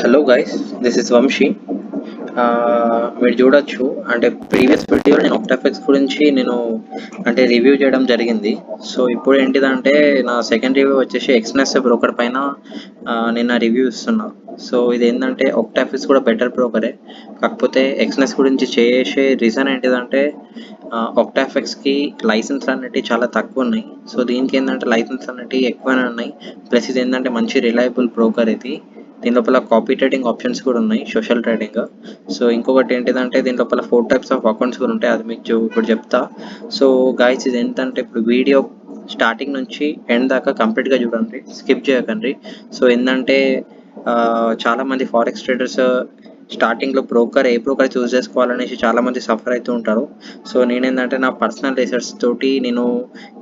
Hello guys, this is Vamshi. మీరు చూడొచ్చు అంటే ప్రీవియస్ వీడియోలో నేను ఆక్టాఫిక్స్ గురించి రివ్యూ చేయడం జరిగింది. సో ఇప్పుడు ఏంటిదంటే నా సెకండ్ రివ్యూ వచ్చేసి ఎక్స్నెస్ బ్రోకర్ పైన నిన్న రివ్యూ ఇస్తున్నా. సో ఇది ఏంటంటే ఆక్టాఫిక్స్ కూడా బెటర్ బ్రోకరే, కాకపోతే ఎక్స్నెస్ గురించి చేసే రీజన్ ఏంటిదంటే ఆక్టాఫిక్స్కి లైసెన్స్ అనేవి చాలా తక్కువ ఉన్నాయి. సో దీనికి ఏంటంటే లైసెన్స్ అనేవి ఎక్కువనే ఉన్నాయి. ప్లస్ ఇది ఏంటంటే మంచి రిలయబుల్ బ్రోకర్ ఇది. దీని లోపల కాపీ ట్రేడింగ్ ఆప్షన్స్ కూడా ఉన్నాయి, సోషల్ ట్రేడింగ్. సో ఇంకొకటి ఏంటిదంటే దీని లోపల 4 టైప్స్ ఆఫ్ అకౌంట్స్ కూడా ఉంటాయి, అది మీకు ఇప్పుడు చెప్తా. సో గైస్ ఇది ఏంటంటే ఇప్పుడు వీడియో స్టార్టింగ్ నుంచి ఎండ్ దాకా కంప్లీట్గా చూడండి, స్కిప్ చేయకండి. సో ఏంటంటే చాలామంది ఫారెక్స్ ట్రేడర్స్ స్టార్టింగ్లో ఏ బ్రోకర్ చూస్ చేసుకోవాలనేసి చాలామంది సఫర్ అవుతూ ఉంటారు. సో నేనేంటంటే నా పర్సనల్ రీసెర్చ్ తోటి నేను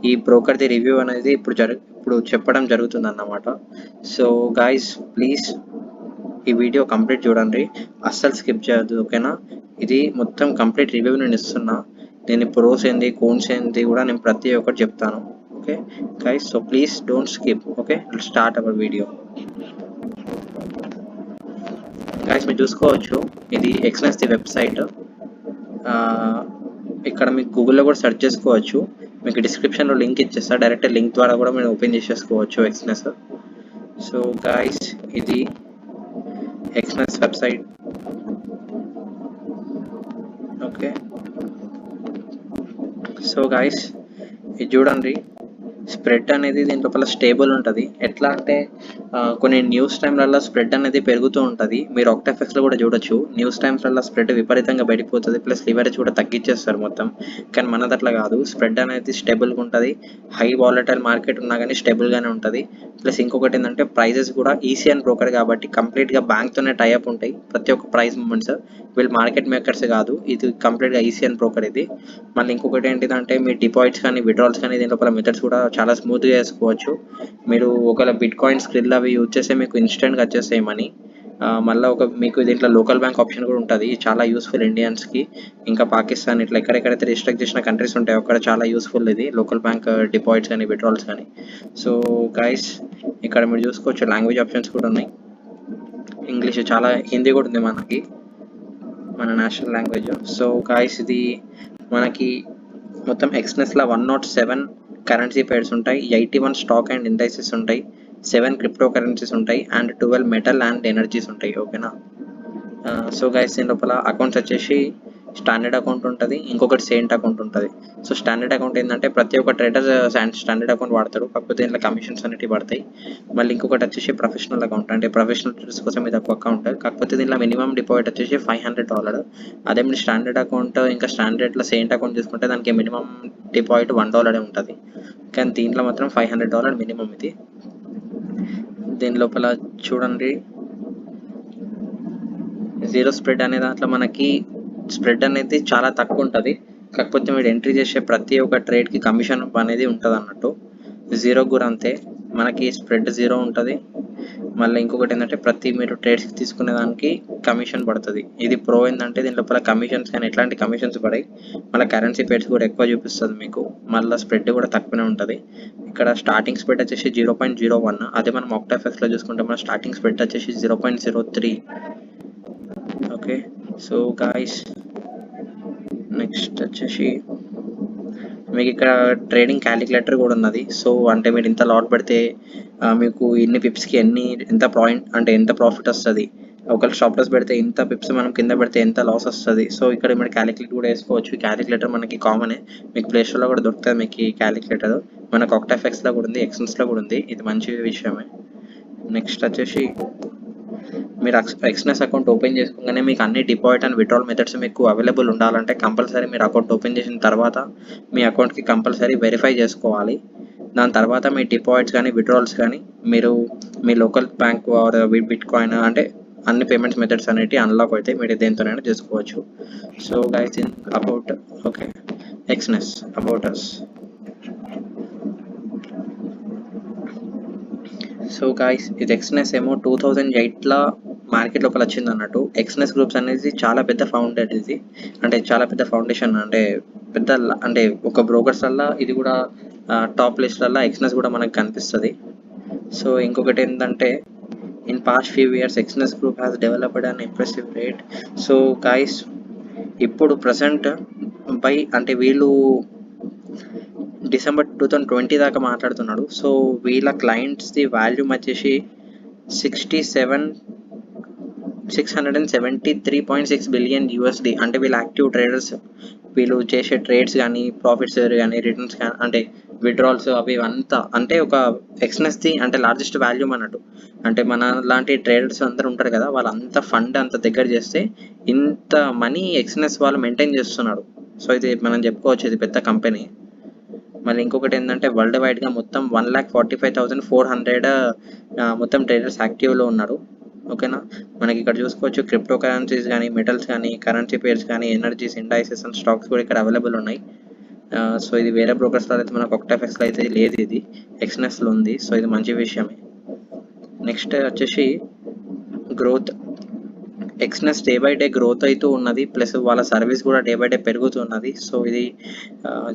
ఈ బ్రోకర్ది రివ్యూ అనేది ఇప్పుడు చెప్పడం జరుగుతుంది అన్నమాట. సో గాయస్ ప్లీజ్ ఈ వీడియో కంప్లీట్ చూడండి, అస్సలు స్కిప్ చేయొద్దు, ఓకేనా? ఇది మొత్తం కంప్లీట్ రివ్యూ నేను ఇస్తున్నా. దీని ప్రోస్ ఏంది, కోన్స్ ఏంది కూడా నేను ప్రతి ఒక్కటి చెప్తాను. Okay guys, so please don't skip. Okay, start our video. Guys మీరు చూసుకోవచ్చు, ఇది ఎక్స్నెస్ ది వెబ్సైట్. ఇక్కడ మీకు గూగుల్లో కూడా సెర్చ్ చేసుకోవచ్చు, మీకు డిస్క్రిప్షన్లో లింక్ ఇచ్చేస్తా, డైరెక్ట్ లింక్ ద్వారా కూడా మీరు ఓపెన్ చేసేసుకోవచ్చు ఎక్స్నెస్. సో గైస్ ఇది ఎక్స్నెస్ వెబ్సైట్. ఓకే, సో గైస్ ఇది చూడండి, స్ప్రెడ్ అనేది దీని లోపల స్టేబుల్ ఉంటుంది. ఎట్లా అంటే కొన్ని న్యూస్ టైంలలో స్ప్రెడ్ అనేది పెరుగుతూ ఉంటుంది. మీరు ఆక్టాఫిక్స్లో కూడా చూడొచ్చు, న్యూస్ టైమ్స్లలో స్ప్రెడ్ విపరీతంగా పడిపోతుంది, ప్లస్ లివరేజ్ కూడా తగ్గించేస్తారు మొత్తం. కానీ మనది అట్లా కాదు, స్ప్రెడ్ అనేది స్టేబుల్గా ఉంటుంది. హై వాలటైల్ మార్కెట్ ఉన్నా కానీ స్టేబుల్గానే ఉంటుంది. ప్లస్ ఇంకొకటి ఏంటంటే ప్రైజెస్ కూడా ఈసీఎన్ బ్రోకర్ కాబట్టి కంప్లీట్గా బ్యాంక్తోనే టైఅప్ ఉంటాయి ప్రతి ఒక్క ప్రైస్ మూమెంట్స్. వీళ్ళు మార్కెట్ మేకర్స్ కాదు, ఇది కంప్లీట్గా ఈసీఎన్ బ్రోకర్ ఇది. మళ్ళీ ఇంకొకటి ఏంటిదంటే మీ డిపాజిట్స్ కానీ విడ్రాల్స్ కానీ దీని లోపల మెథడ్స్ కూడా చాలా స్మూత్గా చేసుకోవచ్చు. మీరు ఒకవేళ బిట్ కాయిన్ స్క్రిల్ అవి యూజ్ చేస్తే మీకు ఇన్స్టెంట్గా వచ్చేస్తాయి మనీ. మళ్ళీ మీకు దీంట్లో లోకల్ బ్యాంక్ ఆప్షన్ కూడా ఉంటుంది, చాలా యూస్ఫుల్ ఇండియన్స్కి. ఇంకా పాకిస్తాన్ ఇట్లా ఎక్కడెక్కడైతే రిస్ట్రిక్ట్ చేసిన కంట్రీస్ ఉంటాయో అక్కడ చాలా యూస్ఫుల్ ఇది లోకల్ బ్యాంక్ డిపాజిట్స్ కానీ విడ్రాల్స్ కానీ. సో గైస్ ఇక్కడ మీరు చూసుకోవచ్చు, లాంగ్వేజ్ ఆప్షన్స్ కూడా ఉన్నాయి. ఇంగ్లీష్, చాలా హిందీ కూడా ఉంది మనకి, మన నేషనల్ లాంగ్వేజ్. సో గైస్ ఇది మనకి మొత్తం ఎక్స్నెస్లో 107 కరెన్సీ పేర్స్ ఉంటాయి, 81 స్టాక్ అండ్ ఇండైసెస్ ఉంటాయి, 7 క్రిప్టో కరెన్సీస్ ఉంటాయి, అండ్ 12 మెటల్ అండ్ ఎనర్జీస్ ఉంటాయి. ఓకేనా? సో గైస్ దీని లోపల అకౌంట్స్ వచ్చేసి స్టాండర్డ్ అకౌంట్ ఉంటుంది, ఇంకొకటి సెయింట్ అకౌంట్ ఉంటుంది. సో స్టాండర్డ్ అకౌంట్ ఏంటంటే ప్రతి ఒక్క ట్రేడర్ స్టాండర్డ్ అకౌంట్ వాడతారు, కాకపోతే దీంట్లో కమిషన్స్ అనేవి పడతాయి. మళ్ళీ ఇంకొకటి వచ్చేసి ప్రొఫెషనల్ అకౌంట్, అంటే ప్రొఫెషనల్ ట్రేడర్స్ కోసం ఇది ఒక అకౌంట్, కాకపోతే దీంట్లో మినిమం డిపాజిట్ వచ్చేసి $500. అదే మీరు స్టాండర్డ్ అకౌంట్ ఇంకా స్టాండర్డ్లో సెయింట్ అకౌంట్ తీసుకుంటే దానికి మినిమం డిపాజిట్ $1 ఉంటుంది, కానీ దీంట్లో మాత్రం $500 మినిమం ఇది. దీని లోపల చూడండి, జీరో స్ప్రెడ్ అనే దాంట్లో మనకి స్ప్రెడ్ అనేది చాలా తక్కువ ఉంటుంది, కాకపోతే మీరు ఎంట్రీ చేసే ప్రతి ఒక్క ట్రేడ్కి కమిషన్ అనేది ఉంటుంది అన్నట్టు. జీరో కూడా అంతే, మనకి స్ప్రెడ్ జీరో ఉంటుంది. మళ్ళీ ఇంకొకటి ఏంటంటే ప్రతి మీరు ట్రేడ్స్కి తీసుకునే దానికి కమిషన్ పడుతుంది. ఇది ప్రో ఏంటంటే దీని లోపల కమిషన్స్ కానీ ఎట్లాంటి కమిషన్స్ పడాయి, మళ్ళీ కరెన్సీ పేర్స్ కూడా ఎక్కువ చూపిస్తుంది మీకు, మళ్ళీ స్ప్రెడ్ కూడా తక్కువనే ఉంటుంది. ఇక్కడ స్టార్టింగ్ స్ప్రెడ్ వచ్చేసి 0.01, అదే మనం ఆక్టాఫిక్స్లో చూసుకుంటే మన స్టార్టింగ్ స్ప్రెడ్ వచ్చేసి 0.03. ఓకే, సో గాయస్ నెక్స్ట్ వచ్చేసి మీకు ఇక్కడ ట్రేడింగ్ క్యాలిక్యులేటర్ కూడా ఉన్నది. సో అంటే మీరు ఇంత లాట్ పెడితే మీకు ఇన్ని పిప్స్కి ఎంత ప్రాఫిట్ వస్తుంది, ఒకవేళ స్టాప్ లాస్ పెడితే ఇంత పిప్స్ మనం కింద పెడితే ఎంత లాస్ వస్తుంది. సో ఇక్కడ మీరు క్యాలిక్యులేట్ కూడా వేసుకోవచ్చు. క్యాలిక్యులేటర్ మనకి కామనే, మీకు ప్లేస్టోర్లో కూడా దొరుకుతుంది మీకు ఈ క్యాలిక్యులేటర్. మనకు ఆక్టాఫిక్స్లో కూడా ఉంది, ఎక్స్నెస్లో కూడా ఉంది, ఇది మంచి విషయమే. నెక్స్ట్ వచ్చేసి మీరు ఎక్స్నెస్ అకౌంట్ ఓపెన్ చేసుకోగానే మీకు అన్ని డిపాజిట్ అండ్ విత్డ్రాల్ మెథడ్స్ మీకు అవైలబుల్ ఉండాలంటే కంపల్సరీ మీరు అకౌంట్ ఓపెన్ చేసిన తర్వాత మీ అకౌంట్కి కంపల్సరీ వెరిఫై చేసుకోవాలి. దాని తర్వాత మీ డిపాజిట్స్ కానీ విత్డ్రాల్స్ కానీ మీరు మీ local bank or bitcoin అంటే అన్ని పేమెంట్స్ మెథడ్స్ అనేవి అన్లాక్ అయితే మీరు దేంతోనైనా చేసుకోవచ్చు. So guys in about okay Exness about us. So guys ఇది ఎక్స్నెస్ ఏమో 2008లో మార్కెట్ లోపల వచ్చింది అన్నట్టు. ఎక్స్నెస్ గ్రూప్స్ అనేది చాలా పెద్ద ఫౌండర్, ఇది అంటే చాలా పెద్ద ఫౌండేషన్, అంటే పెద్ద అంటే ఒక బ్రోకర్స్ వల్ల ఇది కూడా టాప్ లిస్ట్లలో ఎక్స్నెస్ కూడా మనకు కనిపిస్తుంది. సో ఇంకొకటి ఏంటంటే In past few years, Exness Group has developed an impressive rate. So guys, ఇప్పుడు ప్రజెంట్ బై అంటే వీళ్ళు డిసెంబర్ 2020 దాకా మాట్లాడుతున్నాడు. సో వీళ్ళ క్లయింట్స్ది వాల్యూమ్ వచ్చేసి 673.6 బిలియన్ యూఎస్డి. అంటే వీళ్ళ యాక్టివ్ ట్రేడర్స్, వీళ్ళు చేసే ట్రేడ్స్ కానీ, ప్రాఫిట్స్ కానీ, రిటర్న్స్ కానీ, అంటే విడ్రాల్స్ అవి అంతా, అంటే ఒక ఎక్స్నెస్ది అంటే లార్జెస్ట్ వాల్యూమ్ అన్నట్టు. అంటే మన లాంటి ట్రేడర్స్ అందరూ ఉంటారు కదా, వాళ్ళంతా ఫండ్ అంత దగ్గర చేస్తే ఇంత మనీ ఎక్స్నెస్ వాళ్ళు మెయింటైన్ చేస్తున్నారు. సో ఇది మనం చెప్పుకోవచ్చు, ఇది పెద్ద కంపెనీ. మళ్ళీ ఇంకొకటి ఏంటంటే వరల్డ్ వైడ్గా మొత్తం 1,45,400 మొత్తం ట్రేడర్స్ యాక్టివ్లో ఉన్నారు. ఓకేనా, మనకి ఇక్కడ చూసుకోవచ్చు క్రిప్టో కరెన్సీస్ కానీ, మెటల్స్ కానీ, కరెన్సీ పేర్స్ కానీ, ఎనర్జీస్, ఇండైసెస్ అండ్ స్టాక్స్ కూడా ఇక్కడ అవైలబుల్ ఉన్నాయి. సో ఇది వేరే బ్రోకర్స్లో అయితే మనకు OctaFXలో అయితే లేదు, ఇది ఎక్స్నెస్లో ఉంది. సో ఇది మంచి విషయమే. నెక్స్ట్ వచ్చేసి growth. ఎక్స్నెస్ day by day growth అవుతూ ఉన్నది, ప్లస్ వాళ్ళ సర్వీస్ కూడా డే బై డే పెరుగుతున్నది. సో ఇది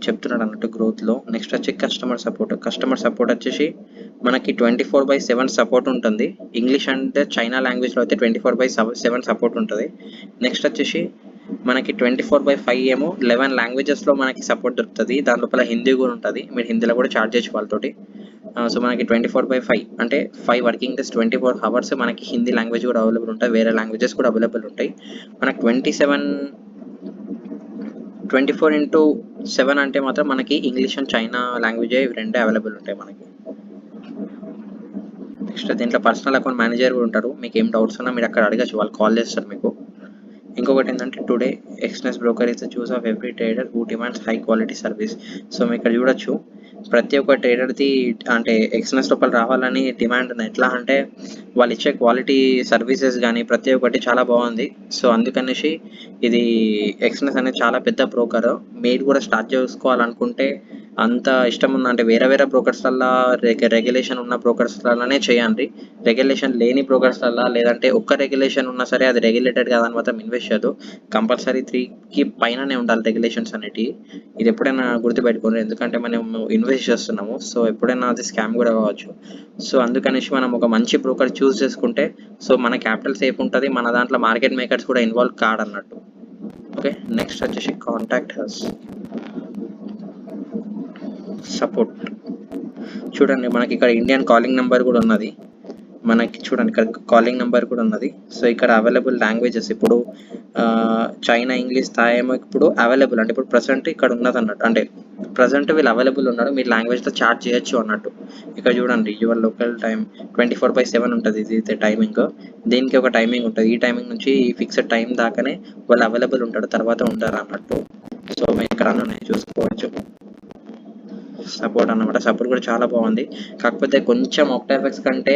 చెప్తున్నాడు అన్నట్టు గ్రోత్లో. నెక్స్ట్ వచ్చి కస్టమర్ సపోర్ట్. కస్టమర్ సపోర్ట్ వచ్చేసి మనకి 24/7 సపోర్ట్ ఉంటుంది. ఇంగ్లీష్ అంటే చైనా లాంగ్వేజ్లో అయితే 24/7 సపోర్ట్ ఉంటుంది. నెక్స్ట్ వచ్చేసి మనకి 24/5 ఏమో 11 లాంగ్వేజెస్లో మనకి సపోర్ట్ దొరుకుతుంది. దాని లోపల హిందీ కూడా ఉంటుంది, మీరు హిందీలో కూడా చార్జ్ చేయొచ్చు వాళ్ళతోటి. సో మనకి 24/5 అంటే 5 వర్కింగ్ డేస్ 24 అవర్స్ మనకి హిందీ లాంగ్వేజ్ కూడా అవైలబుల్ ఉంటాయి, వేరే లాంగ్వేజెస్ కూడా అవైలబుల్ ఉంటాయి. మనకి 24/7 అంటే మాత్రం మనకి ఇంగ్లీష్ అండ్ చైనా లాంగ్వేజ్ ఇవి రెండే అవైలబుల్ ఉంటాయి మనకి. నెక్స్ట్ దీంట్లో పర్సనల్ అకౌంట్ మేనేజర్ కూడా ఉంటారు. మీకు ఏం డౌట్స్ ఉన్నా మీరు అక్కడ అడగచ్చు, వాళ్ళు కాల్ చేస్తారు మీకు. ఇంకొకటి ఏంటంటే today ఎక్స్నెస్ broker is the choose of every trader who demands high quality service. So మీరు ఇక్కడ చూడొచ్చు ప్రతి ఒక్క ట్రేడర్ది అంటే ఎక్స్నెస్ లోపల రావాలని డిమాండ్ ఉంది. ఎట్లా అంటే వాళ్ళు ఇచ్చే క్వాలిటీ సర్వీసెస్ కానీ ప్రతి ఒక్కటి చాలా బాగుంది. సో అందుకనేసి ఇది ఎక్స్నెస్ అనేది చాలా పెద్ద బ్రోకర్. మీరు కూడా స్టార్ట్ చేసుకోవాలనుకుంటే అంత ఇష్టం ఉన్న అంటే వేరే వేరే బ్రోకర్స్లల్లో రెగ్యులేషన్ ఉన్న బ్రోకర్స్లలోనే చేయండి. రెగ్యులేషన్ లేని బ్రోకర్స్లల్లో లేదంటే ఒక్క రెగ్యులేషన్ ఉన్నా సరే అది రెగ్యులేటెడ్ కాదని మాత్రం ఇన్వెస్ట్ చేయదు. కంపల్సరీ 3కి పైననే ఉండాలి రెగ్యులేషన్స్ అనేటివి. ఇది ఎప్పుడైనా గుర్తుపెట్టుకోండి, ఎందుకంటే మనం ఇన్వెస్ట్ చేస్తున్నాము. సో ఎప్పుడైనా అది స్కామ్ కూడా కావచ్చు. సో అందుకనేసి మనం ఒక మంచి బ్రోకర్ చూస్ చేసుకుంటే సో మన క్యాపిటల్ సేఫ్ ఉంటుంది, మన దాంట్లో మార్కెట్ మేకర్స్ కూడా ఇన్వాల్వ్ కాడన్నట్టు. ఓకే, నెక్స్ట్ వచ్చేసి కాంటాక్ట్ హస్ సపోర్ట్. చూడండి మనకి ఇక్కడ ఇండియన్ కాలింగ్ నెంబర్ కూడా ఉన్నది. మనకి చూడండి ఇక్కడ కాలింగ్ నెంబర్ కూడా ఉన్నది. సో ఇక్కడ అవైలబుల్ లాంగ్వేజెస్ ఇప్పుడు చైనా, ఇంగ్లీష్, థాయ్ ఏమో ఇప్పుడు అవైలబుల్, అంటే ఇప్పుడు ప్రజెంట్ ఇక్కడ ఉన్నది అన్నట్టు. అంటే ప్రజెంట్ వీళ్ళు అవైలబుల్ ఉన్నారు, మీరు లాంగ్వేజ్తో చార్ట్ చేయొచ్చు అన్నట్టు. ఇక్కడ చూడండి యువర్ లోకల్ టైం 24/7 ఉంటుంది. ఇది టైమింగ్, దీనికి ఒక టైమింగ్ ఉంటుంది. ఈ టైమింగ్ నుంచి ఈ ఫిక్స్డ్ టైం దాకానే వాళ్ళు అవైలబుల్ ఉంటాడు, తర్వాత ఉంటారు అన్నట్టు. సో మీరు ఇక్కడ చూసుకోవచ్చు సపోర్ట్ అన్నమాట. సపోర్ట్ కూడా చాలా బాగుంది. కాకపోతే కొంచెం OctaFX కంటే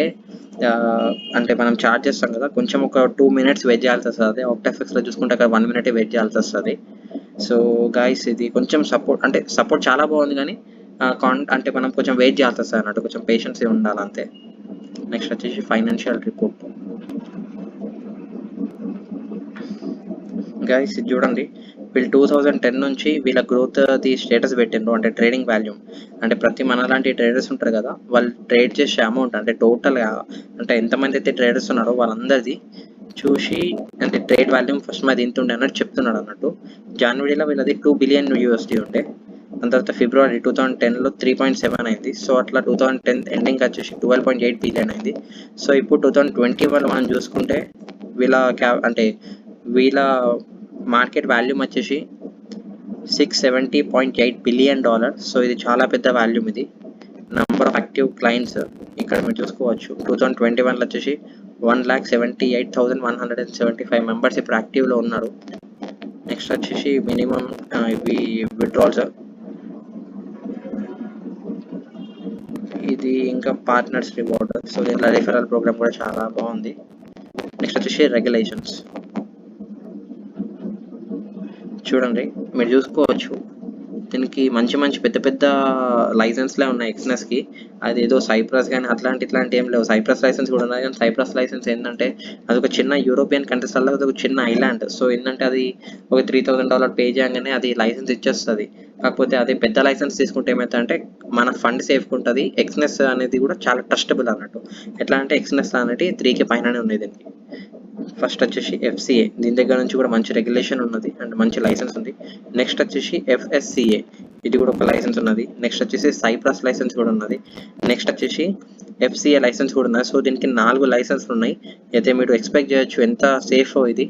అంటే మనం చార్జ్ చేస్తాం కదా, కొంచెం ఒక 2 minutes వెయిట్ చేయాల్సి వస్తుంది. OctaFXలో చూసుకుంటే అక్కడ 1 minute వెయిట్ చేయాల్సి వస్తుంది. సో గైస్ ఇది కొంచెం సపోర్ట్ చాలా బాగుంది, కానీ అంటే మనం కొంచెం వెయిట్ చేయాల్సి వస్తుంది అన్నట్టు, కొంచెం పేషెన్స్ ఉండాలి అంతే. నెక్స్ట్ వచ్చేసి ఫైనాన్షియల్ రిపోర్ట్. గైస్ ఇది చూడండి, వీళ్ళు 2010 నుంచి వీళ్ళ గ్రోత్ ది స్టేటస్ పెట్టిండ్రు. అంటే ట్రేడింగ్ వాల్యూమ్, అంటే ప్రతి మనలాంటి ట్రేడర్స్ ఉంటారు కదా, వాళ్ళు ట్రేడ్ చేసే అమౌంట్ అంటే టోటల్గా అంటే ఎంతమంది అయితే ట్రేడర్స్ ఉన్నారో వాళ్ళందరిది చూసి అంటే ట్రేడ్ వాల్యూమ్ ఫస్ట్ మాది ఇంత ఉండే అన్నట్టు చెప్తున్నాడు అన్నట్టు. జనవరిలో వీళ్ళది 2 బిలియన్ USD ఉండే, దాని తర్వాత ఫిబ్రవరి 2010లో 3.7 అయింది. సో అట్లా 2010 ఎండింగ్ వచ్చేసి 12.8 బిలియన్ అయింది. సో ఇప్పుడు 2021 మనం చూసుకుంటే వీళ్ళ మార్కెట్ వాల్యూమ్ వచ్చేసి $670.8 బిలియన్. సో ఇది చాలా పెద్ద వాల్యూమ్. ఇది నంబర్ ఆఫ్ యాక్టివ్ క్లయింట్స్ ఇక్కడ మీరు చూసుకోవచ్చు. 2021లో వచ్చేసి 1,78,175 మెంబర్స్ ఇప్పుడు యాక్టివ్లో ఉన్నారు. నెక్స్ట్ వచ్చేసి మినిమం ఇవి విడ్రాల్స్, ఇది ఇంకా పార్ట్నర్స్ రివార్డ్. సో దీంట్లో రిఫరల్ ప్రోగ్రామ్ కూడా చాలా బాగుంది. నెక్స్ట్ వచ్చేసి రెగ్యులేషన్స్. చూడండి మీరు చూసుకోవచ్చు, దీనికి మంచి పెద్ద పెద్ద లైసెన్స్లే ఉన్నాయి ఎక్స్నెస్కి. అది ఏదో సైప్రస్ కానీ ఇట్లాంటి ఏం లేవు. సైప్రస్ లైసెన్స్ కూడా ఉన్నాయి, కానీ సైప్రస్ లైసెన్స్ ఏంటంటే అది ఒక చిన్న యూరోపియన్ కంట్రీస్లలో అది ఒక చిన్న ఐలాండ్. సో ఏంటంటే అది ఒక $3,000 పే చేయగానే అది లైసెన్స్ ఇచ్చేస్తుంది. కాకపోతే అదే పెద్ద లైసెన్స్ తీసుకుంటే ఏమవుతుందంటే మన ఫండ్ సేఫ్గా ఉంటుంది. ఎక్స్నెస్ అనేది కూడా చాలా ట్రస్టబుల్ అన్నట్టు. ఎట్లా అంటే ఎక్స్నెస్ అనేది 3K పైననే ఉంది దీనికి. ఫస్ట్ వచ్చేసి FCA, దీని దగ్గర నుంచి కూడా మంచి రెగ్యులేషన్ ఉన్నది అండ్ మంచి లైసెన్స్ ఉంది. నెక్స్ట్ వచ్చేసి FSCA, ఇది కూడా ఒక లైసెన్స్ ఉన్నది. నెక్స్ట్ వచ్చేసి సైప్రస్ లైసెన్స్ కూడా ఉన్నది. నెక్స్ట్ వచ్చేసి FCA లైసెన్స్ కూడా ఉన్నది. సో దీనికి 4 లైసెన్స్లు ఉన్నాయి. అయితే మీరు ఎక్స్పెక్ట్ చేయొచ్చు ఎంత సేఫ్ ఇది.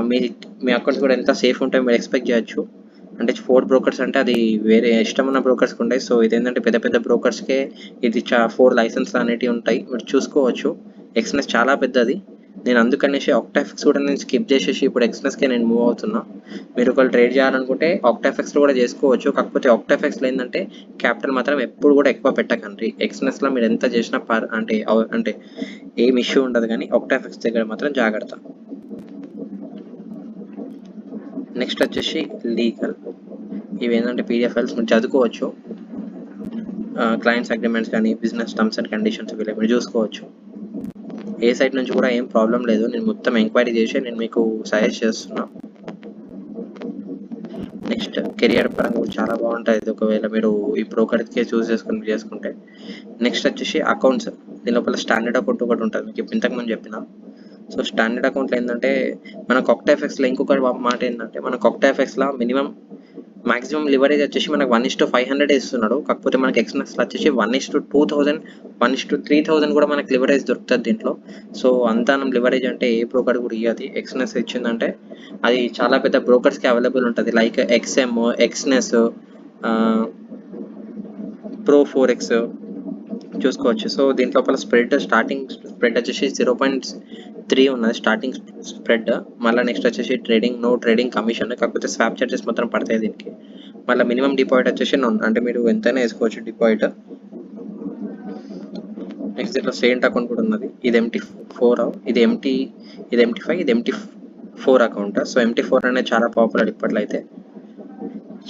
మీ మీ అకౌంట్స్ కూడా ఎంత సేఫ్ ఉంటాయో మీరు ఎక్స్పెక్ట్ చేయొచ్చు. అంటే 4 బ్రోకర్స్ అంటే అది వేరే ఇష్టం ఉన్న బ్రోకర్స్కి ఉంటాయి. సో ఇదేంటంటే పెద్ద పెద్ద బ్రోకర్స్కే ఇది 4 లైసెన్స్లు అనేటివి ఉంటాయి. మీరు చూసుకోవచ్చు. ఎక్స్నెస్ చాలా పెద్దది. నేను అందుకనేసి ఆక్టాఫిక్స్ కూడా నేను స్కిప్ చేసేసి ఇప్పుడు ఎక్స్నెస్కే నేను మూవ్ అవుతున్నా. మీరు ఒకవేళ ట్రేడ్ చేయాలనుకుంటే ఆక్టాఫిక్స్లో కూడా చేసుకోవచ్చు. కాకపోతే ఆక్టాఫిక్స్లో ఏంటంటే క్యాపిటల్ మాత్రం ఎప్పుడు కూడా ఎక్కువ పెట్టకండి. ఎక్స్నెస్లో మీరు ఎంత చేసినా అంటే ఏం ఇష్యూ ఉండదు, కానీ ఆక్టాఫిక్స్ దగ్గర మాత్రం జాగ్రత్త. నెక్స్ట్ వచ్చేసి లీగల్. ఇవి ఏంటంటే PDF ఫైల్స్ మీరు చదువుకోవచ్చు. క్లయింట్స్ అగ్రిమెంట్స్ కానీ బిజినెస్ టర్మ్స్ అండ్ కండిషన్స్ వీళ్ళు మీరు చూసుకోవచ్చు. ఏ సైట్ నుంచి కూడా ఏం ప్రాబ్లం లేదు. నేను మొత్తం ఎంక్వైరీ చేసి నేను మీకు సజెస్ట్ చేస్తున్నా. నెక్స్ట్ కెరియర్ పరంగా కూడా చాలా బాగుంటుంది ఒకవేళ మీరు ఈ బ్రోకర్కే చేసుకుంటే. నెక్స్ట్ వచ్చేసి అకౌంట్స్. దీని లోపల స్టాండర్డ్ అకౌంట్ ఒకటి ఉంటుంది, మీకు ఇంతకుముందు చెప్పిన. సో స్టాండర్డ్ అకౌంట్లో ఏంటంటే మనకు ఆక్టాఫిక్స్లో ఇంకొక మాట ఏంటంటే మనకు ఆక్టాఫిక్స్లో మినిమం మాక్సిమం లివరేజ్ వచ్చేసి మనకు 1:500 ఇస్తున్నాడు. కాకపోతే మనకి ఎక్స్నెస్లో వచ్చేసి 1:2000 1:3000 కూడా మనకి లివరేజ్ దొరుకుతుంది దీంట్లో. సో అంతా లివరేజ్ అంటే ఏ బ్రోకర్ కూడా ఇవ్వదు. ఎక్స్నెస్ ఇచ్చిందంటే అది చాలా పెద్ద బ్రోకర్స్కి అవైలబుల్ ఉంటుంది. లైక్ XM, ఎక్స్నెస్, Pro Forex చూసుకోవచ్చు. సో దీంట్లో స్టార్టింగ్ స్ప్రెడ్ వచ్చేసి 0.3 ఉన్నది స్టార్టింగ్ స్ప్రెడ్. మళ్ళీ నెక్స్ట్ వచ్చేసి నో ట్రేడింగ్ కమిషన్, కాకపోతే స్వాప్ చార్జెస్ మొత్తం పడతాయి దీనికి. మళ్ళీ మినిమం డిపాజిట్ వచ్చేసి అంటే మీరు ఎంతైనా వేసుకోవచ్చు డిపాజిట్. నెక్స్ట్ దీంట్లో సెయింట్ అకౌంట్ కూడా ఉన్నది. ఇది MT4, ఇది MT5, ఇది MT4 అకౌంట్. సో MT4 అనేది చాలా పాపులర్ ఇప్పట్లో అయితే.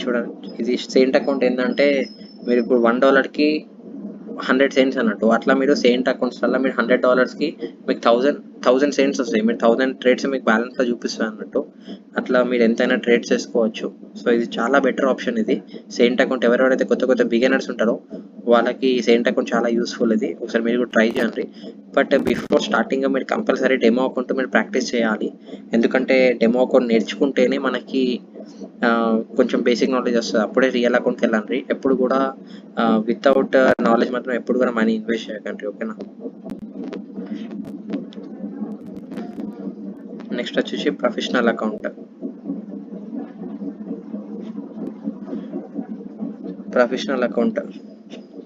చూడండి, ఇది సెయింట్ అకౌంట్ ఏంటంటే మీరు ఇప్పుడు $1కి 100 సెంట్స్ అన్నట్టు. అట్లా మీరు సెయింట్ అకౌంట్స్ వల్ల మీరు $100కి మీకు 1000 సెంట్స్ వస్తాయి. మీరు 1000 ట్రేడ్స్ మీకు బ్యాలెన్స్లో చూపిస్తుంది అన్నట్టు. అట్లా మీరు ఎంతైనా ట్రేడ్స్ చేసుకోవచ్చు. సో ఇది చాలా బెటర్ ఆప్షన్. ఇది సెయింట్ అకౌంట్ ఎవరెవరైతే కొత్త బిగినర్స్ ఉంటారో వాళ్ళకి సెయింట్ అకౌంట్ చాలా యూస్ఫుల్. ఇది ఒకసారి మీరు కూడా ట్రై చేయండి. బట్ బిఫోర్ స్టార్టింగ్ మీరు కంపల్సరీ డెమో అకౌంట్ మీరు ప్రాక్టీస్ చేయాలి. ఎందుకంటే డెమో అకౌంట్ నేర్చుకుంటేనే మనకి కొంచెం బేసిక్ నాలెడ్జ్ వస్తుంది. అప్పుడే రియల్ అకౌంట్కి వెళ్ళండి. ఎప్పుడు కూడా వితౌట్ నాలెడ్జ్ మాత్రం ఎప్పుడు కూడా మనీ ఇన్వెస్ట్ చేయకండి, ఓకేనా. నెక్స్ట్ వచ్చేసి ప్రొఫెషనల్ అకౌంట్.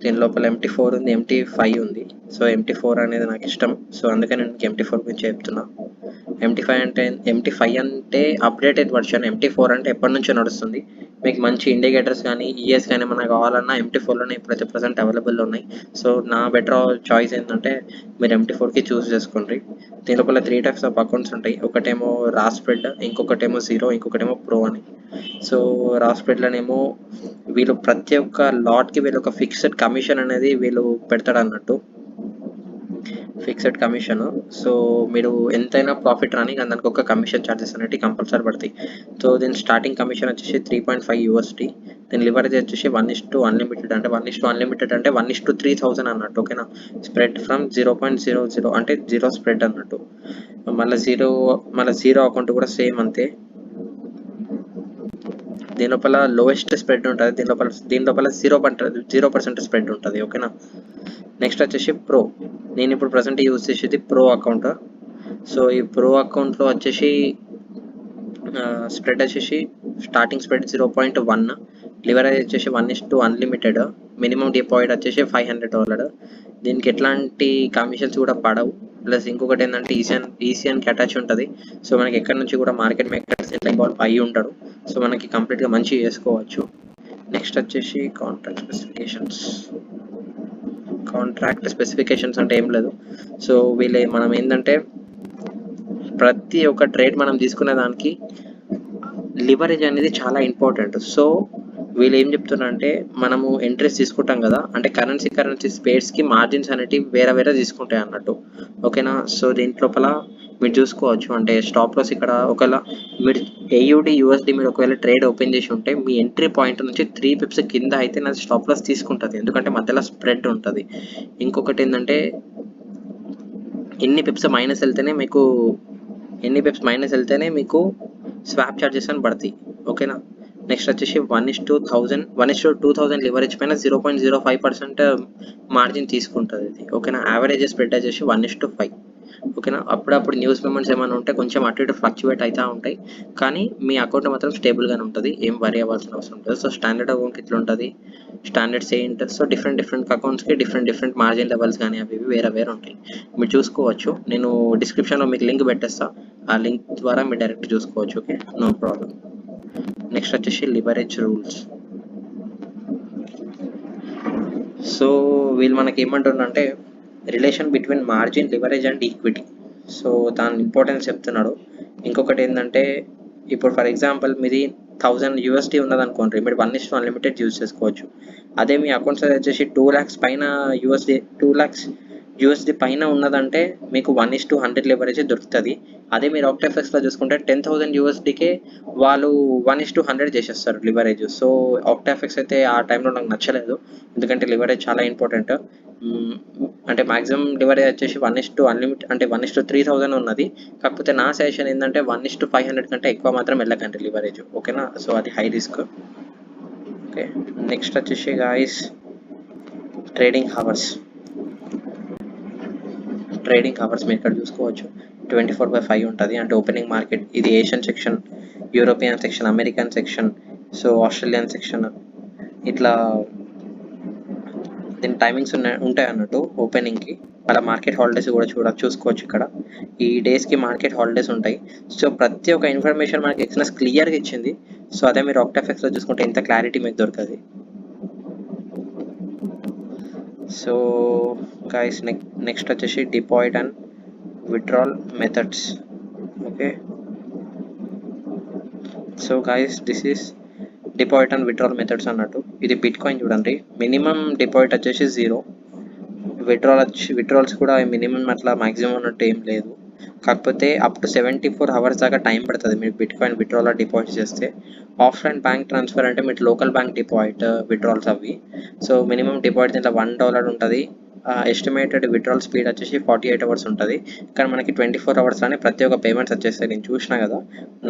దీని లోపల MT4 ఉంది, MT5 ఉంది. సో MT4 అనేది నాకు ఇష్టం. సో అందుకని నేను MT4 గురించి చెప్తున్నా. MT5 అంటే అప్డేటెడ్ వర్షన్. MT4 అంటే ఎప్పటి నుంచో నడుస్తుంది. మీకు మంచి ఇండికేటర్స్ కానీ ES కానీ ఏమైనా కావాలన్నా MT4లోనే ఇప్పుడైతే ప్రజెంట్ అవైలబుల్లో ఉన్నాయి. సో నా బెటర్ చాయిస్ ఏంటంటే మీరు MT4కి చూస్ చేసుకోండి. దీని లోపల 3 టైప్స్ ఆఫ్ అకౌంట్స్ ఉంటాయి. ఒకటేమో రా స్ప్రెడ్, ఇంకొకటేమో జీరో, ఇంకొకటేమో ప్రో అని. సో రా స్ప్రెడ్లోనేమో వీళ్ళు ప్రతి ఒక్క లాట్కి వీళ్ళు ఒక ఫిక్స్డ్ కమిషన్ అనేది వీళ్ళు పెడతాడు అన్నట్టు. Fixed commission. సో మీరు ఎంతైనా ప్రాఫిట్ రాని దానికి ఒక కమిషన్ ఛార్జెస్ అనేవి కంపల్సరీ పడతాయి. సో దీని స్టార్టింగ్ కమిషన్ వచ్చేసి $3.5. దీని లివరేజ్ వచ్చేసి 1:unlimited. అంటే 1:unlimited అంటే 1:3000 అన్నట్టు, ఓకేనా. స్ప్రెడ్ ఫ్రమ్ 0.00 అంటే జీరో స్ప్రెడ్ అన్నట్టు. మళ్ళీ జీరో అకౌంట్ కూడా సేమ్ అంతే. దీని లోపల లోయెస్ట్ స్ప్రెడ్ ఉంటుంది. దీని లోపల 0% స్ప్రెడ్ ఉంటుంది, ఓకేనా. నెక్స్ట్ వచ్చేసి ప్రో. నేను ఇప్పుడు ప్రజెంట్ యూజ్ చేసేది ప్రో అకౌంట్. సో ఈ ప్రో అకౌంట్లో వచ్చేసి స్ప్రెడ్ వచ్చేసి స్టార్టింగ్ స్ప్రెడ్ 0.1, లివరేజ్ వచ్చేసి 1:unlimited, మినిమం డిపాజిట్ వచ్చేసి $500. దీనికి ఎట్లాంటి కమిషన్స్ కూడా పడవు. ప్లస్ ఇంకొకటి ఏంటంటే ఈసీఎన్కి అటాచ్ ఉంటుంది. సో మనకి ఎక్కడి నుంచి కూడా మార్కెట్ మేకర్స్ ఇట్లా ఇన్వాల్వ్ అయ్యి ఉంటారు. సో మనకి కంప్లీట్గా మంచిగా చేసుకోవచ్చు. నెక్స్ట్ వచ్చేసి కాంట్రాక్ట్ స్పెసిఫికేషన్స్ అంటే ఏం లేదు. సో మనం ఏంటంటే ప్రతి ఒక్క ట్రేడ్ మనం తీసుకునే దానికి లివరేజ్ అనేది చాలా ఇంపార్టెంట్. సో వీళ్ళు ఏం చెప్తున్నారంటే మనము ఎంట్రీస్ తీసుకుంటాం కదా, అంటే కరెన్సీ స్పేర్స్కి మార్జిన్స్ అనేటివి వేరే తీసుకుంటాయి అన్నట్టు, ఓకేనా. సో దీంట్లోపల మీరు చూసుకోవచ్చు. అంటే స్టాప్ లాస్ ఇక్కడ ఒకవేళ మీరు AUD USD మీరు ఒకవేళ ట్రేడ్ ఓపెన్ చేసి ఉంటే మీ ఎంట్రీ పాయింట్ నుంచి 3 పిప్స్ కింద అయితే నాది స్టాప్ లాస్ తీసుకుంటుంది, ఎందుకంటే మధ్యలో స్ప్రెడ్ ఉంటుంది. ఇంకొకటి ఏంటంటే ఎన్ని పిప్స్ మైనస్ మీకు స్వాప్ చార్జెస్ అని పడతాయి. ఓకేనా. నెక్స్ట్ వచ్చేసి 1:2000 లివరేజ్ పైన 0.05% మార్జిన్ తీసుకుంటుంది ఇది. ఓకేనా. యావరేజ్ స్ప్రెడ్ వచ్చేసి 1:5. ఓకేనా. అప్పుడప్పుడు న్యూస్ పేమెంట్స్ ఏమైనా ఉంటే కొంచెం అటు ఇటు ఫ్లక్చువేట్ అవుతూ ఉంటాయి, కానీ మీ అకౌంట్ మాత్రం స్టేబుల్గానే ఉంటుంది, ఏం వరీ అవ్వాల్సిన అవసరం ఉంటుంది. సో స్టాండర్డ్ అకౌంట్కి ఇట్లా ఉంటుంది, స్టాండర్డ్ సెయింట్. సో డిఫరెంట్ అకౌంట్స్కి డిఫరెంట్ మార్జిన్ లెవెల్స్ కానీ అవి వేరే ఉంటాయి. మీరు చూసుకోవచ్చు. నేను డిస్క్రిప్షన్లో మీకు లింక్ పెట్టేస్తా, ఆ లింక్ ద్వారా మీరు డైరెక్ట్ చూసుకోవచ్చు. Okay, no problem. నెక్స్ట్ వచ్చేసి లివరేజ్ రూల్స్. సో వీళ్ళు మనకి ఏమంటున్నారంటే relation between margin, leverage and equity. So దాని ఇంపార్టెన్స్ చెప్తున్నాడు. ఇంకొకటి ఏంటంటే ఇప్పుడు ఫర్ ఎగ్జాంపుల్ మీది 1000 USD ఉన్నదనుకోండి, మీరు 1:1 అన్లిమిటెడ్ యూజ్ చేసుకోవచ్చు. అదే మీ అకౌంట్ సైజ్ వచ్చేసి 2 lakhs పైన USD పైన ఉన్నదంటే మీకు 1:100 లివరేజ్ దొరుకుతుంది. అదే మీరు ఆక్టాఫెక్స్లో చూసుకుంటే 10,000 USDకే వాళ్ళు 1:100 చేసేస్తారు లివరేజ్. సో ఆక్టాఫెక్స్ అయితే ఆ టైంలో నాకు నచ్చలేదు, ఎందుకంటే లివరేజ్ చాలా ఇంపార్టెంట్. అంటే మాక్సిమం లివరేజ్ వచ్చేసి 1:1 అన్లిమిటెడ్ అంటే 1:3000 ఉన్నది. కాకపోతే నా సజెషన్ ఏంటంటే 1:500 కంటే ఎక్కువ మాత్రం వెళ్ళకండి లివరేజ్. ఓకేనా. సో అది హై రిస్క్. ఓకే, నెక్స్ట్ వచ్చేసి గాయస్ ట్రేడింగ్ అవర్స్ మీరు ఇక్కడ చూసుకోవచ్చు. 24/5 ఉంటుంది. అంటే ఓపెనింగ్ మార్కెట్ ఇది Asian section, European section, American section, so Australian section, ఇట్లా దీని టైమింగ్స్ ఉంటాయి అన్నట్టు ఓపెనింగ్కి. అలా మార్కెట్ హాలిడేస్ కూడా చూసుకోవచ్చు. ఇక్కడ ఈ డేస్కి మార్కెట్ హాలిడేస్ ఉంటాయి. సో ప్రతి ఒక్క ఇన్ఫర్మేషన్ మనకి ఎక్స్నెస్ క్లియర్గా ఇచ్చింది. సో అదే మీరు ఆక్టాఫెక్స్లో చూసుకుంటే ఇంత క్లారిటీ మీకు దొరకదు. సో గైస్ నెక్స్ట్ వచ్చేసి deposit and withdrawal methods. Okay, so guys this is deposit and withdrawal methods అన్నట్టు. ఇది బిట్ కాయిన్ చూడండి. మినిమం డిపాజిట్ వచ్చేసి 0, విత్డ్రాల్స్ కూడా మినిమం అట్లా మ్యాక్సిమం అన్నట్టు ఏం లేదు. కాకపోతే అప్ టు 74 hours దాకా టైం పడుతుంది మీరు బిట్ కాయిన్ విత్డ్రాల్ డిపాజిట్ చేస్తే. ఆఫ్లైన్ బ్యాంక్ ట్రాన్స్ఫర్ అంటే మీరు లోకల్ బ్యాంక్ డిపాజిట్ విత్డ్రాల్స్ అవి. సో మినిమం డిపాజిట్ దీంట్లో $1 ఉంటుంది. ఎస్టిమేటెడ్ విత్డ్రాల్ స్పీడ్ వచ్చేసి 48 hours ఉంటుంది. కానీ మనకి 24 hours ప్రతి ఒక్క పేమెంట్స్ వచ్చేస్తాయి. నేను చూసినా కదా,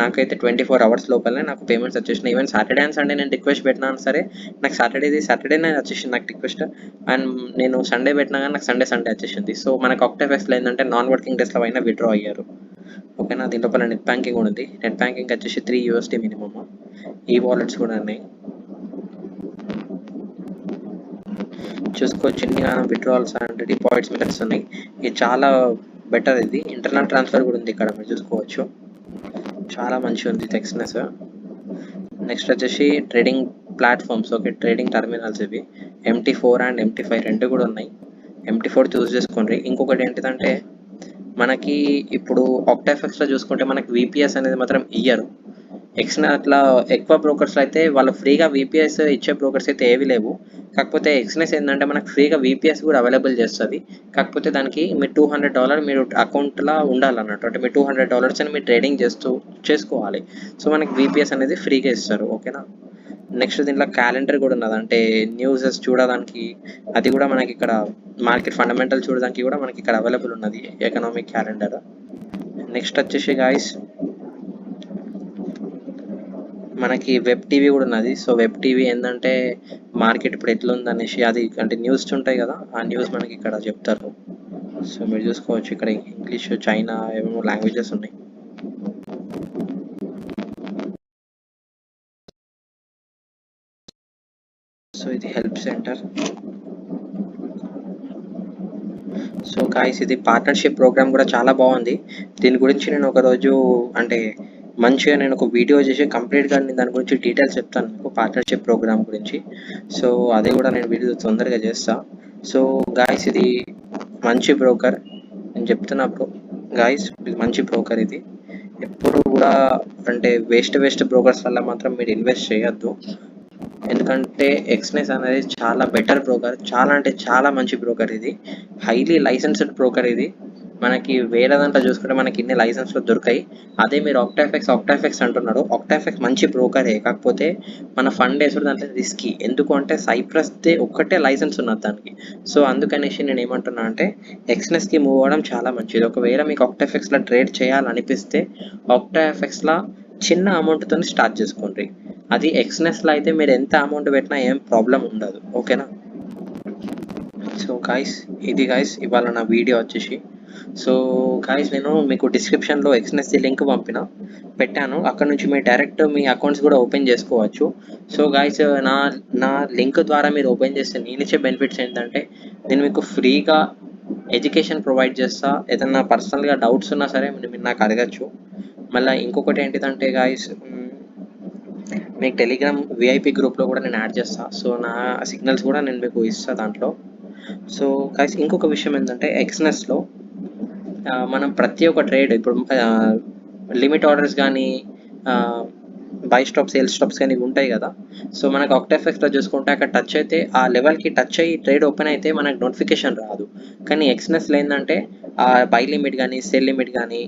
నాకైతే 24 hours లోపలనే నాకు పేమెంట్స్ వచ్చేసినాయి. ఈవెన్ సాటర్డే అండ్ సండే నేను రిక్వెస్ట్ పెట్టినాను సరే, నాకు సాటర్డేనే వచ్చేసింది నాకు రిక్వెస్ట్. అండ్ నేను సండే పెట్టినా కానీ నాకు సండే వచ్చేసింది. సో మనకు ఆక్టాఫెక్స్లో ఏంటంటే నాన్ వర్కింగ్ డేస్లో అయినా విత్డ్రా అయ్యారు. ఓకేనా. దీని లోపల నెట్ బ్యాంకింగ్ కూడా ఉంది. నెట్ బ్యాంకింగ్ వచ్చేసి 3 USD మినిమమ్. ఈ వాలెట్స్ కూడా ఉన్నాయి, చూసుకోవచ్చు. ఇన్ని విత్డ్రాల్స్ అండ్ డిపాజిట్స్ మెథడ్స్ ఉన్నాయి. ఇది చాలా బెటర్. ఇది ఇంటర్నల్ ట్రాన్స్ఫర్ కూడా ఉంది ఇక్కడ, మీరు చూసుకోవచ్చు. చాలా మంచిగా ఉంది టెక్స్నెస్. నెక్స్ట్ వచ్చేసి trading platforms. Okay, trading terminals ఇవి MT4 అండ్ MT5 రెండు కూడా ఉన్నాయి. MT4 చూస్ చేసుకోండి. ఇంకొకటి ఏంటిదంటే మనకి ఇప్పుడు ఆక్టాఫెక్స్లో చూసుకుంటే మనకి VPS అనేది మాత్రం ఇయ్యరు. అట్లా ఎక్కువ బ్రోకర్స్లో అయితే వాళ్ళు ఫ్రీగా VPS ఇచ్చే బ్రోకర్స్ అయితే ఏవి లేవు. కాకపోతే ఎక్స్నెస్ ఏంటంటే మనకు ఫ్రీగా VPS కూడా అవైలబుల్ చేస్తుంది. కాకపోతే దానికి మీరు $200 మీరు అకౌంట్లో ఉండాలన్నట్టు. అంటే మీరు $200 అని మీరు ట్రేడింగ్ చేసుకోవాలి. సో మనకి VPS అనేది ఫ్రీగా ఇస్తారు. ఓకేనా. నెక్స్ట్ దీంట్లో క్యాలెండర్ కూడా ఉన్నది, అంటే న్యూసెస్ చూడడానికి. అది కూడా మనకి ఇక్కడ మార్కెట్ ఫండమెంటల్ చూడడానికి కూడా మనకి ఇక్కడ అవైలబుల్ ఉన్నది, ఎకనామిక్ క్యాలెండర్. నెక్స్ట్ వచ్చేసి గాయస్ మనకి వెబ్ టీవీ కూడా ఉన్నది. సో వెబ్ టీవీ ఏంటంటే మార్కెట్ ఇప్పుడు ఎట్లా ఉందనేసి అది అంటే న్యూస్ ఉంటాయి కదా, ఆ న్యూస్ మనకి ఇక్కడ చెప్తారు. సో మీరు చూసుకోవచ్చు. ఇక్కడ ఇంగ్లీష్, చైనా ఏమేమో లాంగ్వేజెస్ ఉన్నాయి. సో ఇది హెల్ప్ సెంటర్. సో గాయస్ ఇది పార్ట్నర్షిప్ ప్రోగ్రామ్ కూడా చాలా బాగుంది. దీని గురించి నేను ఒకరోజు అంటే మంచిగా నేను ఒక వీడియో చేసి కంప్లీట్గా నేను దాని గురించి డీటెయిల్స్ చెప్తాను మీకు, పార్ట్నర్షిప్ ప్రోగ్రామ్ గురించి. సో అది కూడా నేను వీడియో తొందరగా చేస్తా. సో గాయస్ ఇది మంచి బ్రోకర్, నేను చెప్తున్నా గాయస్ ఇది మంచి బ్రోకర్. ఇది ఎప్పుడు కూడా అంటే వేస్ట్ బ్రోకర్స్ వల్ల మాత్రం మీరు ఇన్వెస్ట్ చేయొద్దు. ఎందుకంటే ఎక్స్నెస్ అనేది చాలా బెటర్ బ్రోకర్, చాలా అంటే చాలా మంచి బ్రోకర్. ఇది హైలీ లైసెన్స్డ్ బ్రోకర్ ఇది. మనకి వేరే దాంట్లో చూసుకుంటే మనకి ఇన్ని లైసెన్స్లు దొరికాయి. అదే మీరు ఆక్టాఫెక్స్ అంటున్నారు. ఆక్టాఫెక్స్ మంచి బ్రోకరే, కాకపోతే మన ఫండ్ వేసుడు దాంట్లో రిస్కీ. ఎందుకు అంటే సైప్రస్దే ఒక్కటే లైసెన్స్ ఉన్నది దానికి. సో అందుకనేసి నేను ఏమంటున్నా అంటే ఎక్స్నెస్కి మూవ్ అవ్వడం చాలా మంచిది. ఒకవేళ మీకు ఆక్టాఫెక్స్లో ట్రేడ్ చేయాలనిపిస్తే ఆక్టాఫెక్స్లో చిన్న అమౌంట్తో స్టార్ట్ చేసుకోండి. అది ఎక్స్నెస్లో అయితే మీరు ఎంత అమౌంట్ పెట్టినా ఏం ప్రాబ్లం ఉండదు. ఓకేనా? సో గాయస్ ఇవాళ నా వీడియో వచ్చేసి. సో గాయస్ నేను మీకు డిస్క్రిప్షన్లో ఎక్స్నెస్సి లింక్ పెట్టాను. అక్కడ నుంచి మీరు డైరెక్ట్ మీ అకౌంట్స్ కూడా ఓపెన్ చేసుకోవచ్చు. సో గాయస్ నా నా లింక్ ద్వారా మీరు ఓపెన్ చేస్తే నేను ఇచ్చే బెనిఫిట్స్ ఏంటంటే నేను మీకు ఫ్రీగా ఎడ్యుకేషన్ ప్రొవైడ్ చేస్తా. ఏదన్నా పర్సనల్గా డౌట్స్ ఉన్నా సరే మీరు నాకు అడగచ్చు. మళ్ళీ ఇంకొకటి ఏంటిదంటే గాయస్ మీకు టెలిగ్రామ్ విఐపి గ్రూప్లో కూడా నేను యాడ్ చేస్తాను. సో నా సిగ్నల్స్ కూడా నేను మీకు ఇస్తాను దాంట్లో. సో గాయస్ ఇంకొక విషయం ఏంటంటే ఎక్స్నెస్లో మనం ప్రతి ఒక్క ట్రేడ్ ఇప్పుడు లిమిట్ ఆర్డర్స్ కానీ బై స్టాప్ సేల్ స్టాప్స్ కానీ ఉంటాయి కదా. సో మనకు ఆక్టాఫెక్స్లో చూసుకుంటే అక్కడ టచ్ అయితే ఆ లెవెల్కి టచ్ అయ్యి ట్రేడ్ ఓపెన్ అయితే మనకు నోటిఫికేషన్ రాదు. కానీ ఎక్స్నెస్లో ఏంటంటే బై లిమిట్ కానీ సెల్ లిమిట్ కానీ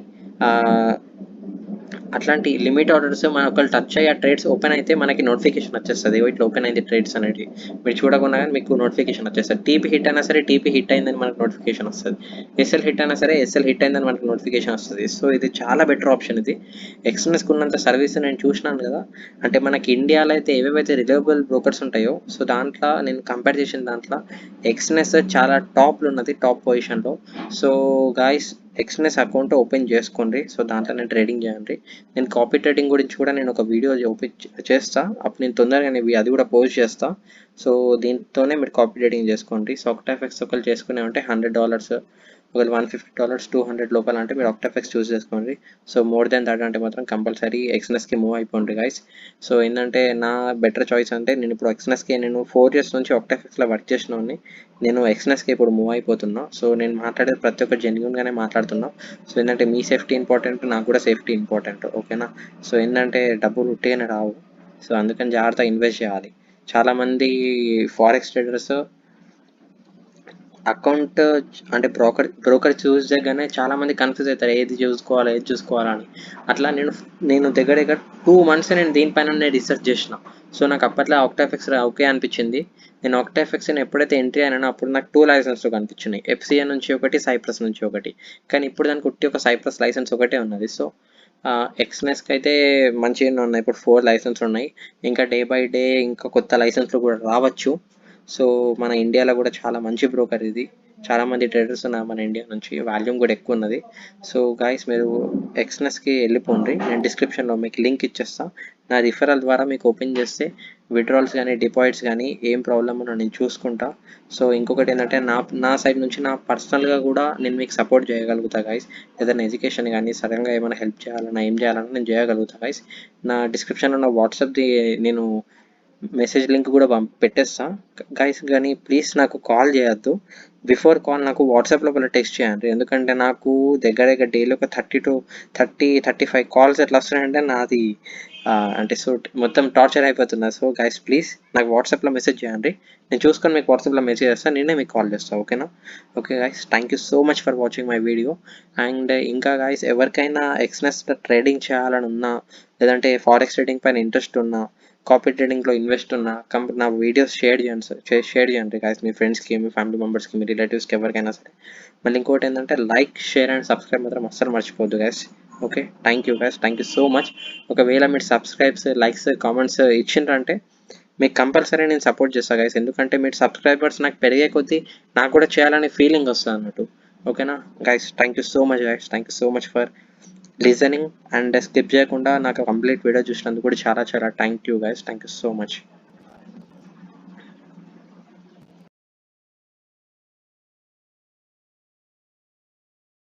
అట్లాంటి లిమిట్ ఆర్డర్స్ మన ఒకళ్ళు టచ్ అయ్యి ఆ ట్రేడ్స్ ఓపెన్ అయితే మనకి నోటిఫికేషన్ వచ్చేస్తుంది. ఇట్లా ఓపెన్ అయింది ట్రేడ్స్ అనేవి మీరు చూడకుండా కానీ మీకు నోటిఫికేషన్ వచ్చేస్తుంది. టీపీ హిట్ అయినా సరే టీపీ హిట్ అయిందని మనకు నోటిఫికేషన్ వస్తుంది. ఎస్ఎల్ హిట్ అయినా సరే ఎస్ఎల్ హిట్ అయిందని మనకు నోటిఫికేషన్ వస్తుంది. సో ఇది చాలా బెటర్ ఆప్షన్. ఇది ఎక్స్నెస్కి ఉన్నంత సర్వీస్ నేను చూసినాను కదా. అంటే మనకి ఇండియాలో అయితే ఏవేవైతే రిలయబుల్ బ్రోకర్స్ ఉంటాయో సో దాంట్లో నేను కంపేర్ చేసిన దాంట్లో ఎక్స్నెస్ చాలా టాప్లో ఉన్నది, టాప్ పొజిషన్లో. సో గాయస్ ఎక్స్నెస్ అకౌంట్ ఓపెన్ చేసుకోండి. సో దాంట్లో నేను ట్రేడింగ్ చేయండి. నేను కాపీ ట్రేడింగ్ గురించి కూడా నేను ఒక వీడియో ఓపెన్ చేస్తా. అప్పుడు నేను తొందరగా అది కూడా పోస్ట్ చేస్తా. సో దీంతోనే మీరు కాపీ ట్రేడింగ్ చేసుకోండి. సో ఆక్టాఫెక్స్ ఒకళ్ళు చేసుకునేవంటే $100, ఒకవేళ $150 200 లోపల అంటే మీరు ఆక్టాఫెక్స్ చూస్ చేసుకోండి. సో మోర్ దెన్ దాట్ అంటే మాత్రం కంపల్సరీ ఎక్స్నెస్కి మూవ్ అయిపోండి గైస్. సో ఏంటంటే నా బెటర్ చాయిస్ అంటే నేను ఇప్పుడు ఎక్స్నెస్కి నేను 4 years నుంచి ఆక్టాఫెక్స్లో వర్క్ చేసినోని నేను ఎక్స్నెస్కి ఇప్పుడు మూవ్ అయిపోతున్నా. సో నేను మాట్లాడేది ప్రతి ఒక్క జెన్యున్గానే మాట్లాడుతున్నా. సో ఏంటంటే మీ సేఫ్టీ ఇంపార్టెంట్, నాకు కూడా సేఫ్టీ ఇంపార్టెంట్. ఓకేనా? సో ఏంటంటే డబ్బులు ఉట్టిగానే రావు. సో అందుకని జాగ్రత్తగా ఇన్వెస్ట్ చేయాలి. చాలామంది ఫారెక్స్ ట్రేడర్స్ అకౌంట్ అంటే బ్రోకర్ చూస్ చేయగానే చాలామంది కన్ఫ్యూజ్ అవుతారు, ఏది చూసుకోవాలని. అట్లా నేను దగ్గర 2 months నేను దీనిపైన రీసెర్చ్ చేసిన. సో నాకు అప్పట్లో ఆక్టాఫెక్స్ ఓకే అనిపించింది. నేను ఆక్టాఫెక్స్ని ఎప్పుడైతే ఎంట్రీ అయినానో అప్పుడు నాకు 2 లైసెన్స్లు కనిపించినాయి. ఎఫ్సిఏ నుంచి ఒకటి, సైప్రస్ నుంచి ఒకటి. కానీ ఇప్పుడు దానికి ఉట్టి ఒక సైప్రస్ లైసెన్స్ ఒకటే ఉన్నది. సో ఎక్స్నెస్కి అయితే మంచిగానే ఉన్నాయి. ఇప్పుడు 4 లైసెన్స్ ఉన్నాయి. ఇంకా డే బై డే ఇంకా కొత్త లైసెన్స్లు కూడా రావచ్చు. సో మన ఇండియాలో కూడా చాలా మంచి బ్రోకర్ ఇది. చాలామంది ట్రేడర్స్ ఉన్నారు మన ఇండియా నుంచి, వాల్యూమ్ కూడా ఎక్కువ ఉన్నది. సో గాయస్ మీరు ఎక్స్నెస్కి వెళ్ళిపోండి. నేను డిస్క్రిప్షన్లో మీకు లింక్ ఇచ్చేస్తా. నా రిఫరల్ ద్వారా మీకు ఓపెన్ చేస్తే విత్డ్రాల్స్ కానీ డిపాజిట్స్ కానీ ఏం ప్రాబ్లమ్ ఉన్నా నేను చూసుకుంటా. సో ఇంకొకటి ఏంటంటే నా సైడ్ నుంచి నా పర్సనల్గా కూడా నేను మీకు సపోర్ట్ చేయగలుగుతా గైస్. ఏదైనా ఎడ్యుకేషన్ కానీ సడన్గా ఏమైనా హెల్ప్ చేయాలన్నా ఏం చేయాలన్నా నేను చేయగలుగుతా గైస్. నా డిస్క్రిప్షన్లో ఉన్న వాట్సాప్ది నేను మెసేజ్ లింక్ కూడా పెట్టేస్తా గైస్. కానీ ప్లీజ్ నాకు కాల్ చేయొద్దు. బిఫోర్ కాల్ నాకు వాట్సాప్ లోపల టెక్స్ట్ చేయండి. ఎందుకంటే నాకు దగ్గర డైలీ ఒక 35 కాల్స్ ఎట్లా వస్తున్నాయంటే నాది అంటే సో మొత్తం టార్చర్ అయిపోతున్నా. సో గైస్ ప్లీజ్ నాకు వాట్సాప్లో మెసేజ్ చేయండి. నేను చూసుకొని మీకు వాట్సాప్లో మెసేజ్ చేస్తాను, నేనే మీకు కాల్ చేస్తాను. ఓకేనా? Okay guys, thank you so much for watching my video. And ఇంకా గైస్ ఎవరికైనా ఎక్స్నెస్ ట్రేడింగ్ చేయాలని ఉన్నా, లేదంటే ఫారెక్స్ ట్రేడింగ్ పైన ఇంట్రెస్ట్ ఉన్నా, కాపీ ట్రేడింగ్లో ఇన్వెస్ట్ ఉన్న నా వీడియోస్ షేర్ చేయండి గైస్, మీ ఫ్రెండ్స్కి, మీ ఫ్యామిలీ మెంబర్స్కి, మీ రిలేటివ్స్కి, ఎవరికైనా సరే. మళ్ళీ ఇంకోటి ఏంటంటే లైక్, షేర్ అండ్ సబ్స్క్రైబ్ మాత్రం అస్సలు మర్చిపోద్దు guys. Okay, thank you guys, thank you so much. ఒకవేళ మీరు సబ్స్క్రైబ్స్, లైక్స్, కామెంట్స్ ఇచ్చిండ్రంటే మీకు కంపల్సరీ నేను సపోర్ట్ చేస్తాను గైస్. ఎందుకంటే మీరు సబ్స్క్రైబర్స్ నాకు పెరిగే కొద్దీ నాకు కూడా చేయాలనే ఫీలింగ్ వస్తుంది అన్నట్టు. ఓకేనా guys, thank you so much guys, thank you so much for listening. And skip చేయకుండా నాకు కంప్లీట్ వీడియో చూసినందుకు కూడా చాలా thank you guys, thank you so much.